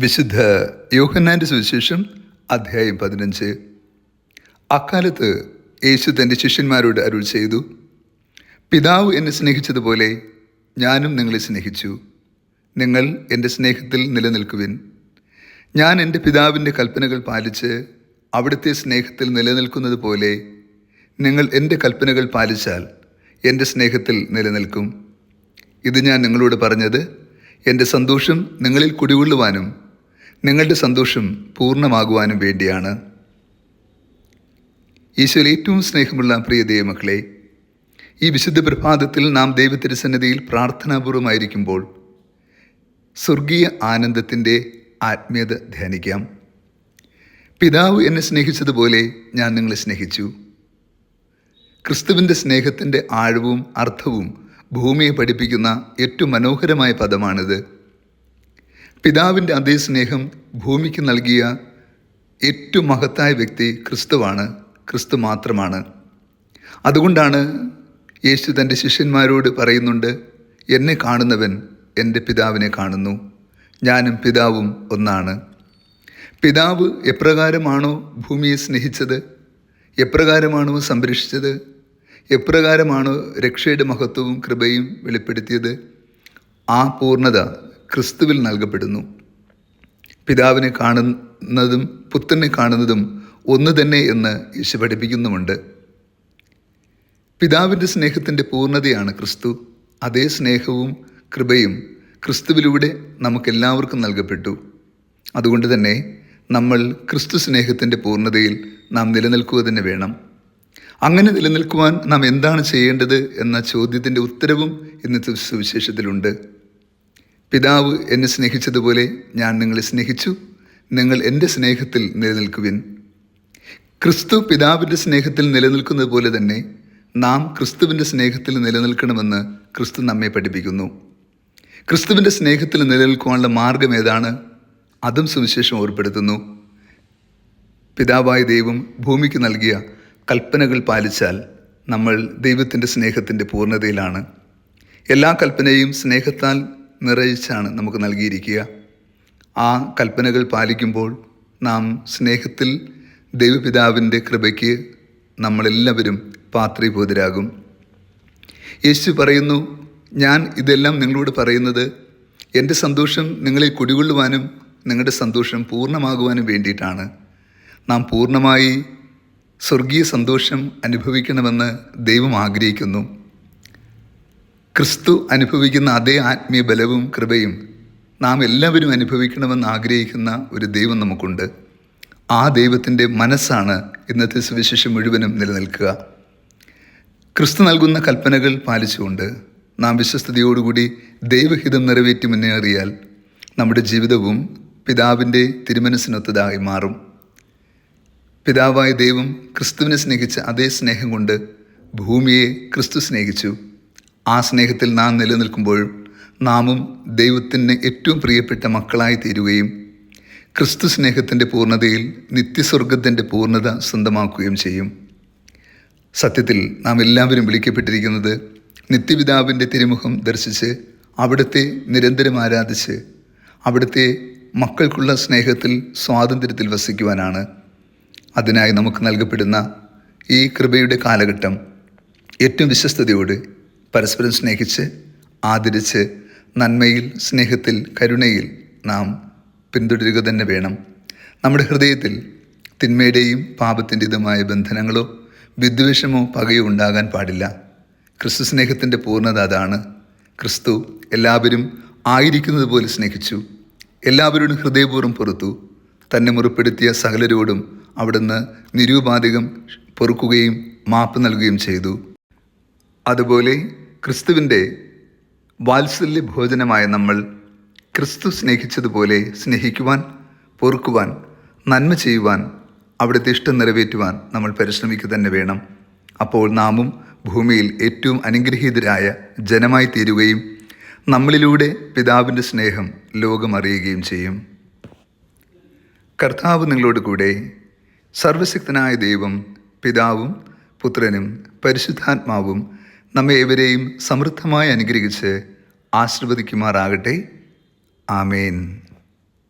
വിശുദ്ധ യോഹന്നാന്റെ സുവിശേഷം അധ്യായം 15. അക്കാലത്ത് യേശു തൻ്റെ ശിഷ്യന്മാരോട് അരുൾ ചെയ്തു, പിതാവ് എന്നെ സ്നേഹിച്ചതുപോലെ ഞാനും നിങ്ങളെ സ്നേഹിച്ചു. നിങ്ങൾ എൻ്റെ സ്നേഹത്തിൽ നിലനിൽക്കുവിൻ. ഞാൻ എൻ്റെ പിതാവിൻ്റെ കൽപ്പനകൾ പാലിച്ച് അവിടുത്തെ സ്നേഹത്തിൽ നിലനിൽക്കുന്നത് പോലെ നിങ്ങൾ എൻ്റെ കൽപ്പനകൾ പാലിച്ചാൽ എൻ്റെ സ്നേഹത്തിൽ നിലനിൽക്കും. ഇത് ഞാൻ നിങ്ങളോട് പറഞ്ഞത് എൻ്റെ സന്തോഷം നിങ്ങളിൽ കുടികൊള്ളുവാനും നിങ്ങളുടെ സന്തോഷം പൂർണ്ണമാകുവാനും വേണ്ടിയാണ്. ഈശോയിൽ ഏറ്റവും സ്നേഹമുള്ള പ്രിയ ദൈവമക്കളെ, ഈ വിശുദ്ധ പ്രഭാതത്തിൽ നാം ദൈവത്തിരുസന്നിധിയിൽ പ്രാർത്ഥനാപൂർവമായിരിക്കുമ്പോൾ സ്വർഗീയ ആനന്ദത്തിൻ്റെ ആത്മീയത ധ്യാനിക്കാം. പിതാവ് എന്നെ സ്നേഹിച്ചതുപോലെ ഞാൻ നിങ്ങളെ സ്നേഹിച്ചു. ക്രിസ്തുവിൻ്റെ സ്നേഹത്തിൻ്റെ ആഴവും അർത്ഥവും ഭൂമിയെ പഠിപ്പിക്കുന്ന ഏറ്റവും മനോഹരമായ പദമാണിത്. പിതാവിൻ്റെ അതേ സ്നേഹം ഭൂമിക്ക് നൽകിയ ഏറ്റവും മഹത്തായ വ്യക്തി ക്രിസ്തുവാണ്, ക്രിസ്തു മാത്രമാണ്. അതുകൊണ്ടാണ് യേശു തൻ്റെ ശിഷ്യന്മാരോട് പറയുന്നുണ്ട്, എന്നെ കാണുന്നവൻ എൻ്റെ പിതാവിനെ കാണുന്നു, ഞാനും പിതാവും ഒന്നാണ്. പിതാവ് എപ്രകാരമാണോ ഭൂമിയെ സ്നേഹിച്ചത്, എപ്രകാരമാണോ സംരക്ഷിച്ചത്, എപ്രകാരമാണോ രക്ഷയുടെ മഹത്വവും കൃപയും വെളിപ്പെടുത്തിയത്, ആ പൂർണ്ണത ക്രിസ്തുവിൽ നൽകപ്പെടുന്നു. പിതാവിനെ കാണുന്നതും പുത്രനെ കാണുന്നതും ഒന്ന് തന്നെ എന്ന് യേശു പഠിപ്പിക്കുന്നുമുണ്ട്. പിതാവിൻ്റെ സ്നേഹത്തിൻ്റെ പൂർണ്ണതയാണ് ക്രിസ്തു. അതേ സ്നേഹവും കൃപയും ക്രിസ്തുവിലൂടെ നമുക്കെല്ലാവർക്കും നൽകപ്പെട്ടു. അതുകൊണ്ട് തന്നെ നമ്മൾ ക്രിസ്തു സ്നേഹത്തിൻ്റെ പൂർണ്ണതയിൽ നാം നിലനിൽക്കുക തന്നെ വേണം. അങ്ങനെ നിലനിൽക്കുവാൻ നാം എന്താണ് ചെയ്യേണ്ടത് എന്ന ചോദ്യത്തിൻ്റെ ഉത്തരവും ഇന്നത്തെ സുവിശേഷത്തിലുണ്ട്. പിതാവ് എന്നെ സ്നേഹിച്ചതുപോലെ ഞാൻ നിങ്ങളെ സ്നേഹിച്ചു, നിങ്ങൾ എൻ്റെ സ്നേഹത്തിൽ നിലനിൽക്കുവിൻ. ക്രിസ്തു പിതാവിൻ്റെ സ്നേഹത്തിൽ നിലനിൽക്കുന്നത് പോലെ തന്നെ നാം ക്രിസ്തുവിൻ്റെ സ്നേഹത്തിൽ നിലനിൽക്കണമെന്ന് ക്രിസ്തു നമ്മെ പഠിപ്പിക്കുന്നു. ക്രിസ്തുവിൻ്റെ സ്നേഹത്തിൽ നിലനിൽക്കുവാനുള്ള മാർഗം ഏതാണ്? അതും സുവിശേഷം ഓർപ്പെടുത്തുന്നു. പിതാവായ ദൈവം ഭൂമിക്ക് നൽകിയ കൽപ്പനകൾ പാലിച്ചാൽ നമ്മൾ ദൈവത്തിൻ്റെ സ്നേഹത്തിൻ്റെ പൂർണ്ണതയിലാണ്. എല്ലാ കൽപ്പനയും സ്നേഹത്താൽ നിറയിച്ചാണ് നമുക്ക് നൽകിയിരിക്കുക. ആ കൽപ്പനകൾ പാലിക്കുമ്പോൾ നാം സ്നേഹത്തിൽ ദൈവപിതാവിൻ്റെ കൃപയ്ക്ക് നമ്മളെല്ലാവരും പാത്രീഭൂതരാകും. യേശു പറയുന്നു, ഞാൻ ഇതെല്ലാം നിങ്ങളോട് പറയുന്നത് എൻ്റെ സന്തോഷം നിങ്ങളെ കുടികൊള്ളുവാനും നിങ്ങളുടെ സന്തോഷം പൂർണ്ണമാകുവാനും വേണ്ടിയിട്ടാണ്. നാം പൂർണ്ണമായി സ്വർഗീയ സന്തോഷം അനുഭവിക്കണമെന്ന് ദൈവം ആഗ്രഹിക്കുന്നു. ക്രിസ്തു അനുഭവിക്കുന്ന അതേ ആത്മീയ ബലവും കൃപയും നാം എല്ലാവരും അനുഭവിക്കണമെന്ന് ആഗ്രഹിക്കുന്ന ഒരു ദൈവം നമുക്കുണ്ട്. ആ ദൈവത്തിൻ്റെ മനസ്സാണ് ഇന്നത്തെ സുവിശേഷം മുഴുവനും നിലനിൽക്കുക. ക്രിസ്തു നൽകുന്ന കൽപ്പനകൾ പാലിച്ചുകൊണ്ട് നാം വിശ്വസ്തയോടുകൂടി ദൈവഹിതം നിറവേറ്റി മുന്നേറിയാൽ നമ്മുടെ ജീവിതവും പിതാവിൻ്റെ തിരുമനസ്സിനൊത്തതായി മാറും. പിതാവായ ദൈവം ക്രിസ്തുവിനെ സ്നേഹിച്ച അതേ സ്നേഹം കൊണ്ട് ഭൂമിയെ ക്രിസ്തു സ്നേഹിച്ചു. ആ സ്നേഹത്തിൽ നാം നിലനിൽക്കുമ്പോഴും നാമും ദൈവത്തിന് ഏറ്റവും പ്രിയപ്പെട്ട മക്കളായി തീരുകയും ക്രിസ്തു സ്നേഹത്തിൻ്റെ പൂർണ്ണതയിൽ നിത്യസ്വർഗത്തിൻ്റെ പൂർണ്ണത സ്വന്തമാക്കുകയും ചെയ്യും. സത്യത്തിൽ നാം എല്ലാവരും വിളിക്കപ്പെട്ടിരിക്കുന്നത് നിത്യപിതാവിൻ്റെ തിരുമുഖം ദർശിച്ച് അവിടുത്തെ നിരന്തരം ആരാധിച്ച് അവിടുത്തെ മക്കൾക്കുള്ള സ്നേഹത്തിൽ സ്വാതന്ത്ര്യത്തിൽ വസിക്കുവാനാണ്. അതിനായി നമുക്ക് നൽകപ്പെടുന്ന ഈ കൃപയുടെ കാലഘട്ടം ഏറ്റവും വിശ്വസ്തയോട് പരസ്പരം സ്നേഹിച്ച് ആദരിച്ച് നന്മയിൽ സ്നേഹത്തിൽ കരുണയിൽ നാം പിന്തുടരുക തന്നെ വേണം. നമ്മുടെ ഹൃദയത്തിൽ തിന്മയുടെയും പാപത്തിൻ്റെതുമായ ബന്ധനങ്ങളോ വിദ്വേഷമോ പകയോ ഉണ്ടാകാൻ പാടില്ല. ക്രിസ്തു സ്നേഹത്തിൻ്റെ പൂർണ്ണത അതാണ്. ക്രിസ്തു എല്ലാവരും ആയിരിക്കുന്നത് പോലെ സ്നേഹിച്ചു, എല്ലാവരോടും ഹൃദയപൂർവ്വം പൊറുത്തു, തന്നെ മുറിപ്പെടുത്തിയ സകലരോടും അവിടുന്ന് നിരുപാധികം പൊറുക്കുകയും മാപ്പ് നൽകുകയും ചെയ്തു. അതുപോലെ ക്രിസ്തുവിൻ്റെ വാത്സല്യ ഭോജനമായ നമ്മൾ ക്രിസ്തു സ്നേഹിച്ചതുപോലെ സ്നേഹിക്കുവാൻ, പൊറുക്കുവാൻ, നന്മ ചെയ്യുവാൻ, അവിടുത്തെ ഇഷ്ടം നിറവേറ്റുവാൻ നമ്മൾ പരിശ്രമിക്കുക തന്നെ വേണം. അപ്പോൾ നാമും ഭൂമിയിൽ ഏറ്റവും അനുഗ്രഹീതരായ ജനമായി തീരുകയും നമ്മളിലൂടെ പിതാവിൻ്റെ സ്നേഹം ലോകമറിയുകയും ചെയ്യും. കർത്താവ് നിങ്ങളോട് കൂടെ. സർവശക്തനായ ദൈവം പിതാവും പുത്രനും പരിശുദ്ധാത്മാവും നമ്മെ ഏവരെയും സമൃദ്ധമായി അനുഗ്രഹിച്ച് ആശീർവദിക്കുമാറാകട്ടെ. ആമേൻ.